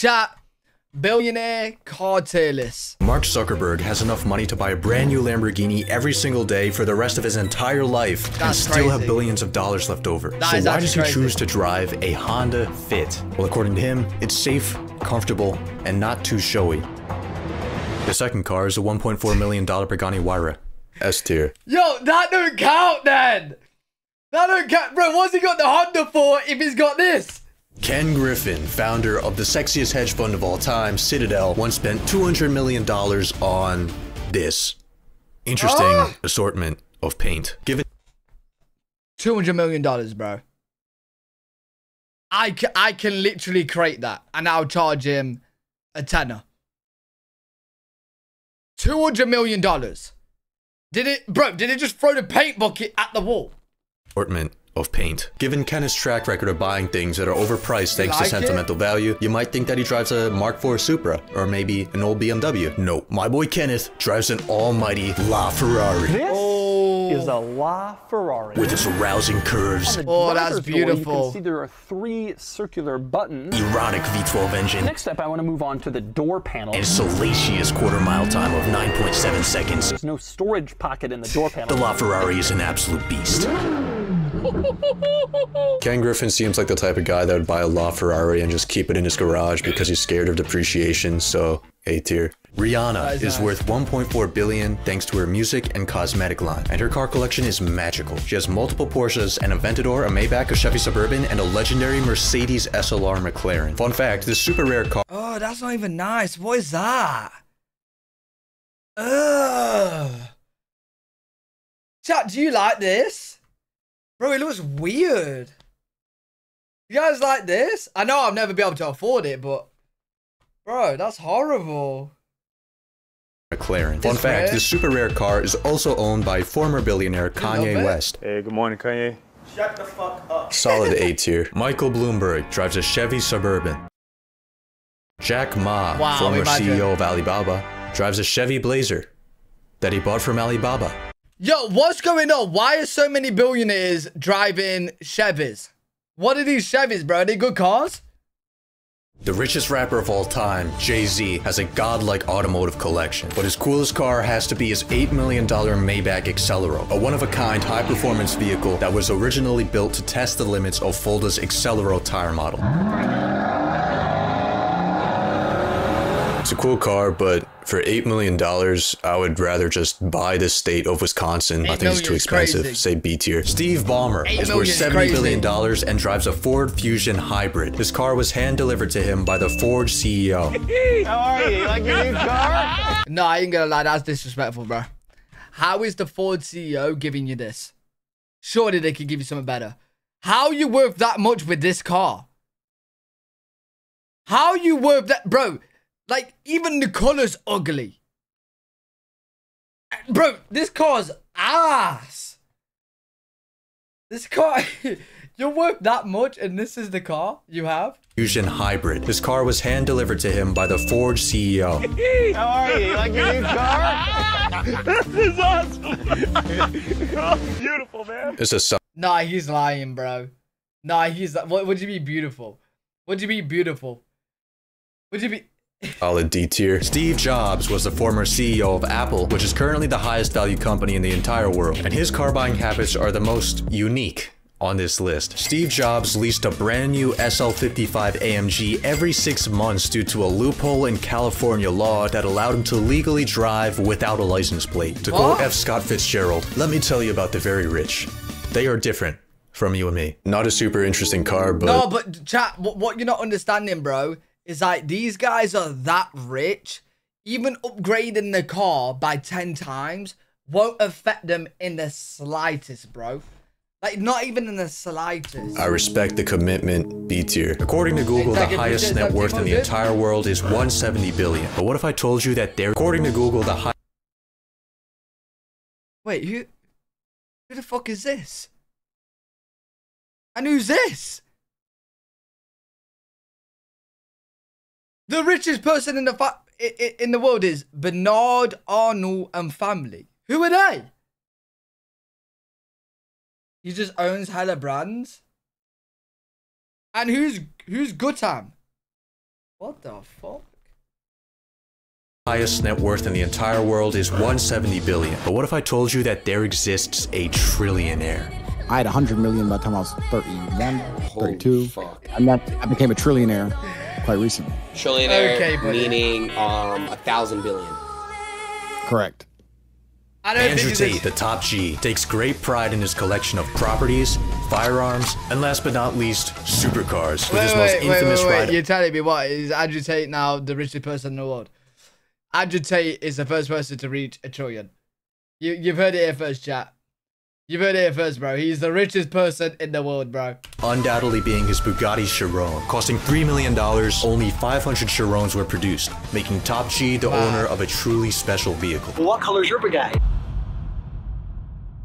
Chat. Billionaire car tier list. Mark Zuckerberg has enough money to buy a brand new Lamborghini every single day for the rest of his entire life and still have billions of dollars left over. So why does he choose to drive a Honda Fit? Well, according to him, it's safe, comfortable, and not too showy. The second car is a $1.4 million Pagani Huayra. S tier. Yo, that don't count then. That don't count. Bro, what's he got the Honda for if he's got this? Ken Griffin, founder of the sexiest hedge fund of all time, Citadel, once spent $200 million on this interesting assortment of paint. Given $200 million, bro. I can literally create that and I'll charge him a tenner. $200 million. Did it just throw the paint bucket at the wall? Assortment of paint. Given Kenneth's track record of buying things that are overpriced thanks to sentimental value, you might think that he drives a Mark IV Supra or maybe an old BMW. No, my boy Kenneth drives an almighty LaFerrari. This is a LaFerrari. With its rousing curves. Oh, that's beautiful. You can see there are 3 circular buttons. Erotic V12 engine. Next up, I want to move on to the door panel. And salacious quarter-mile time of 9.7 seconds. There's no storage pocket in the door panel. The LaFerrari is an absolute beast. Ken Griffin seems like the type of guy that would buy a LaFerrari and just keep it in his garage because he's scared of depreciation, so A tier. Rihanna is worth $1.4 billion thanks to her music and cosmetic line, and her car collection is magical. She has multiple Porsches, an Aventador, a Maybach, a Chevy Suburban, and a legendary Mercedes SLR McLaren. Fun fact, this super rare car— Oh, that's not even nice. What is that? Ugh. Chat, do you like this? Bro, it looks weird. You guys like this? I know I'll never be able to afford it, but bro, that's horrible. McLaren. Fun fact, this super rare car is also owned by former billionaire Kanye West. Hey, good morning, Kanye. Shut the fuck up. Solid A tier. Michael Bloomberg drives a Chevy Suburban. Jack Ma, former CEO of Alibaba, drives a Chevy Blazer that he bought from Alibaba. Yo, what's going on? Why are so many billionaires driving Chevys? What are these Chevys, bro? Are they good cars? The richest rapper of all time, Jay-Z, has a godlike automotive collection, but his coolest car has to be his $8 million Maybach Accelero, a one-of-a-kind high-performance vehicle that was originally built to test the limits of Fulda's Accelero tire model. It's a cool car, but for $8 million, I would rather just buy the state of Wisconsin. I think it's too expensive. Say B tier. Steve Ballmer is worth $70 billion and drives a Ford Fusion Hybrid. His car was hand-delivered to him by the Ford CEO. How are you? You like your new car? No, I ain't gonna lie. That's disrespectful, bro. How is the Ford CEO giving you this? Surely they could give you something better. How are you worth that much with this car? How are you worth that? Bro, like, even the color's ugly. Bro, this car's ass. This car, you're worth that much and this is the car you have? Fusion Hybrid. His car was hand-delivered to him by the Ford CEO. How are you? You like your new car? This is awesome. Oh, beautiful, man. It's a Nah, he's lying, bro. Nah, he's... What do you mean beautiful? What do you mean beautiful? What do you mean... solid D tier. Steve Jobs was the former CEO of Apple, which is currently the highest value company in the entire world, and his car buying habits are the most unique on this list. Steve Jobs leased a brand new SL55 AMG every 6 months due to a loophole in California law that allowed him to legally drive without a license plate. To quote F. Scott Fitzgerald, "Let me tell you about the very rich. They are different from you and me." Not a super interesting car, but... No, but chat, what you're not understanding, bro, is like these guys are that rich, even upgrading the car by 10 times won't affect them in the slightest, bro. Like, not even in the slightest. I respect the commitment, B tier. According to Google, the highest net worth in the entire world is $170 billion. But what if I told you that they're... According to Google, the high... Wait, who the fuck is this? And who's this? The richest person in the world is Bernard Arnault and family. Who are they? He just owns hella brands. And who's Gutam? What the fuck? Highest net worth in the entire world is 170 billion. But what if I told you that there exists a trillionaire? I had 100 million by the time I was 31, 32. Fuck. I became a trillionaire quite recently. Trillionaire, Okay, buddy. meaning 1,000 billion. Correct. I don't Andrew think Tate, the top G, takes great pride in his collection of properties, firearms, and last but not least, supercars. With his most infamous ride. You're telling me what? Is Andrew Tate now the richest person in the world? Andrew Tate is the first person to reach $1 trillion. You've heard it here first, chat. You've heard it here first, bro. He's the richest person in the world, bro. Undoubtedly being his Bugatti Chiron. Costing $3 million, only 500 Chirons were produced, making Top G the owner of a truly special vehicle. What color's your Bugatti?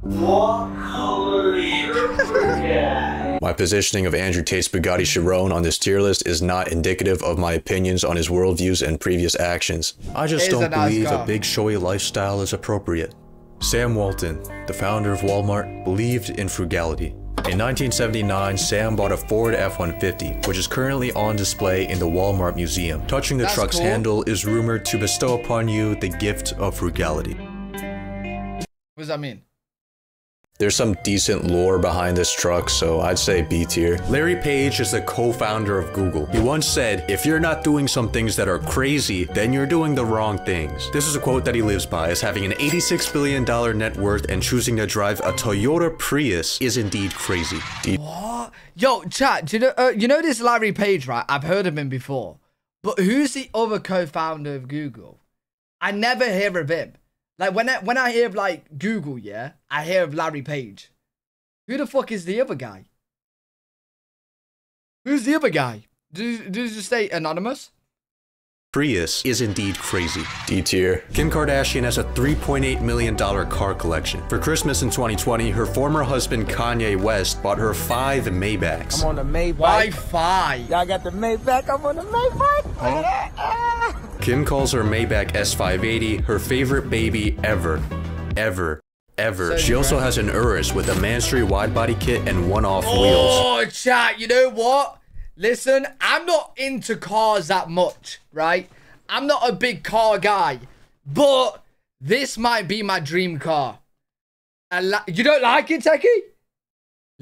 What color's your Bugatti? My positioning of Andrew Tate's Bugatti Chiron on this tier list is not indicative of my opinions on his worldviews and previous actions. I just It is don't a nice believe car. a big showy lifestyle is appropriate. Sam Walton, the founder of Walmart, believed in frugality. In 1979, Sam bought a Ford F-150, which is currently on display in the Walmart Museum. Touching the That's truck's cool. handle is rumored to bestow upon you the gift of frugality. What does that mean? There's some decent lore behind this truck, so I'd say B tier. Larry Page is the co-founder of Google. He once said, "If you're not doing some things that are crazy, then you're doing the wrong things." This is a quote that he lives by, as having an $86 billion net worth and choosing to drive a Toyota Prius is indeed crazy. What? Yo, chat, do you know this Larry Page, right? I've heard of him before. But who's the other co-founder of Google? I never hear of him. Like, when I hear of, like, Google, yeah, I hear of Larry Page. Who the fuck is the other guy? Who's the other guy? Did you say anonymous? Prius is indeed crazy. D tier. Kim Kardashian has a $3.8 million car collection. For Christmas in 2020, her former husband Kanye West bought her 5 Maybachs. I'm on the Maybach. Wi-Fi. Y'all got the Maybach. I'm on the Maybach. Kim calls her Maybach S580 her favorite baby ever. She also has an Urus with a Mansory wide body kit and one-off wheels. Oh, chat, you know what? Listen, I'm not into cars that much, right? I'm not a big car guy, but this might be my dream car. You don't like it, Techie?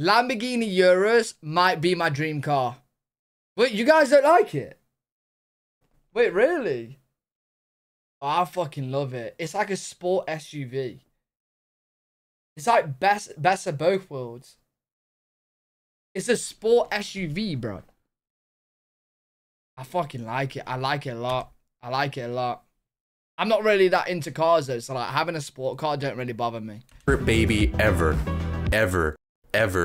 Lamborghini Urus might be my dream car. Wait, you guys don't like it? Wait, really? Oh, I fucking love it. It's like a sport SUV. It's like best of both worlds. It's a sport SUV, bro. I fucking like it. I like it a lot. I like it a lot. I'm not really that into cars though, so like having a sport car don't really bother me. Favorite baby ever.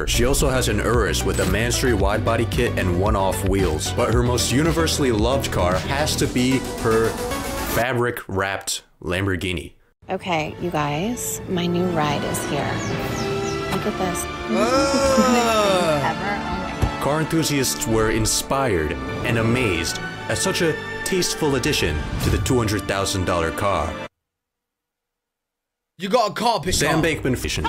She also has an Urus with a Mansory wide body kit and one-off wheels. But her most universally loved car has to be her fabric wrapped Lamborghini. Okay, you guys, my new ride is here. Look at this. Car enthusiasts were inspired and amazed at such a tasteful addition to the $200,000 car. You got a car picture. Sam Bankman-Fried.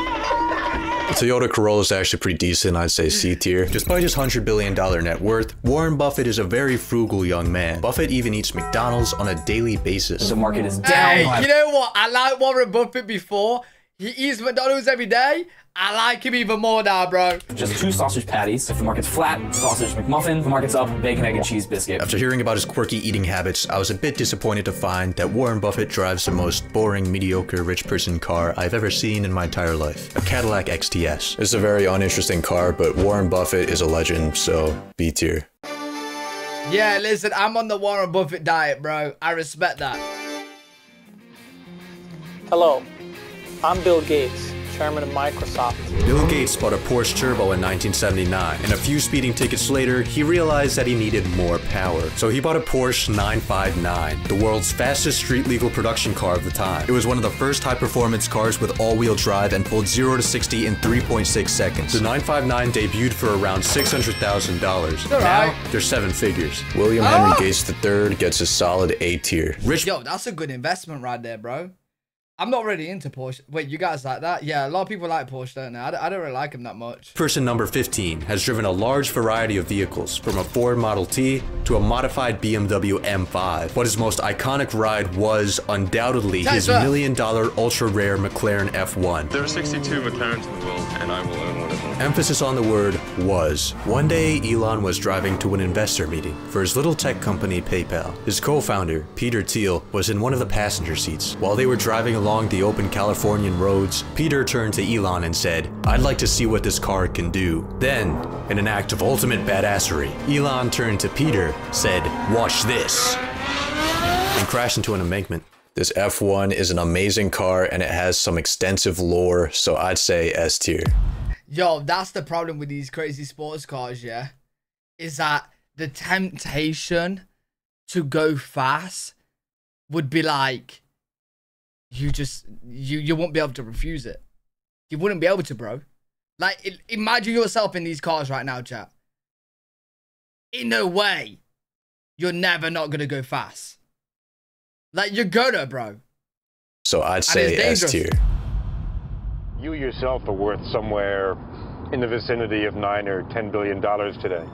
The Toyota Corolla is actually pretty decent, I'd say C tier. Despite his $100 billion net worth, Warren Buffett is a very frugal young man. Buffett even eats McDonald's on a daily basis. The market is down. Hey, you know what? I like Warren Buffett before. He eats McDonald's every day. I like him even more now, bro. Just 2 sausage patties. If the market's flat, sausage McMuffin. If the market's up, bacon, egg, and cheese biscuit. After hearing about his quirky eating habits, I was a bit disappointed to find that Warren Buffett drives the most boring, mediocre rich person car I've ever seen in my entire life. A Cadillac XTS. It's a very uninteresting car, but Warren Buffett is a legend, so B tier. Yeah, listen, I'm on the Warren Buffett diet, bro. I respect that. Hello, I'm Bill Gates, chairman of Microsoft. Bill Gates bought a Porsche Turbo in 1979, and a few speeding tickets later, he realized that he needed more power. So he bought a Porsche 959, the world's fastest street-legal production car of the time. It was one of the first high-performance cars with all-wheel drive and pulled 0 to 60 in 3.6 seconds. The 959 debuted for around $600,000. Now, they're 7 figures. William Henry Gates III gets a solid A tier. Yo, that's a good investment right there, bro. I'm not really into Porsche. Wait, you guys like that? Yeah, a lot of people like Porsche, don't they? I don't really like them that much. Person number 15 has driven a large variety of vehicles, from a Ford Model T to a modified BMW M5. But his most iconic ride was undoubtedly his $1 million ultra-rare McLaren F1. There are 62 McLarens in the world, and I will own one of them. Emphasis on the word was. One day, Elon was driving to an investor meeting for his little tech company PayPal. His co-founder, Peter Thiel, was in one of the passenger seats. While they were driving along the open Californian roads, Peter turned to Elon and said, "I'd like to see what this car can do." Then, in an act of ultimate badassery, Elon turned to Peter, said, "Watch this," and crashed into an embankment. This F1 is an amazing car and it has some extensive lore, so I'd say S tier. Yo, that's the problem with these crazy sports cars, yeah? Is that the temptation to go fast would be like, you won't be able to refuse it. You wouldn't be able to, bro. Like, imagine yourself in these cars right now, chat. In no way, you're never not gonna go fast. Like, you're gonna, bro. So I'd say S tier. You yourself are worth somewhere in the vicinity of $9 or $10 billion today.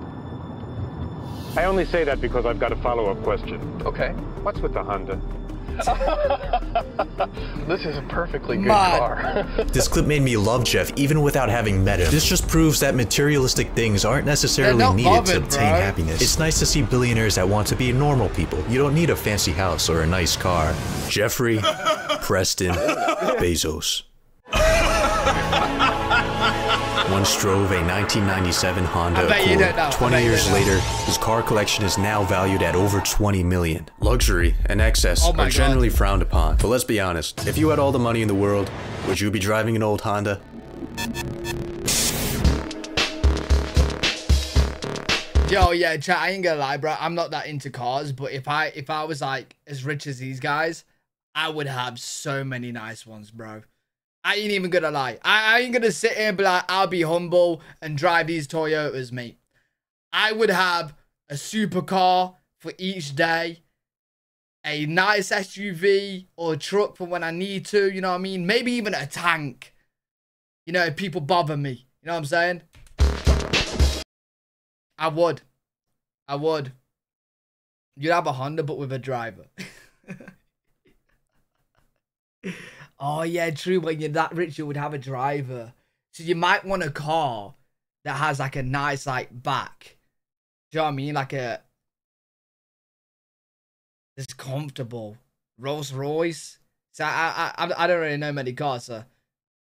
I only say that because I've got a follow-up question. Okay. What's with the Honda? This is a perfectly good car. This clip made me love Jeff even without having met him. This just proves that materialistic things aren't necessarily needed to obtain happiness. It's nice to see billionaires that want to be normal people. You don't need a fancy house or a nice car. Jeffrey Preston Bezos once drove a 1997 Honda Accord. 20 years later, his car collection is now valued at over 20 million. Luxury and excess are generally frowned upon. But let's be honest, if you had all the money in the world, would you be driving an old Honda? Yo, yeah, chat, I ain't gonna lie, bro. I'm not that into cars, but if I was like as rich as these guys, I would have so many nice ones, bro. I ain't even gonna lie. I ain't gonna sit here and be like, I'll be humble and drive these Toyotas, mate. I would have a supercar for each day, a nice SUV or a truck for when I need to, you know what I mean? Maybe even a tank, you know, if people bother me. You know what I'm saying? I would. You'd have a Honda, but with a driver. Oh, yeah, true. When you're that rich, you would have a driver. So you might want a car that has, like, a nice, like, back. Do you know what I mean? Like it's comfortable. Rolls Royce. So I don't really know many cars, so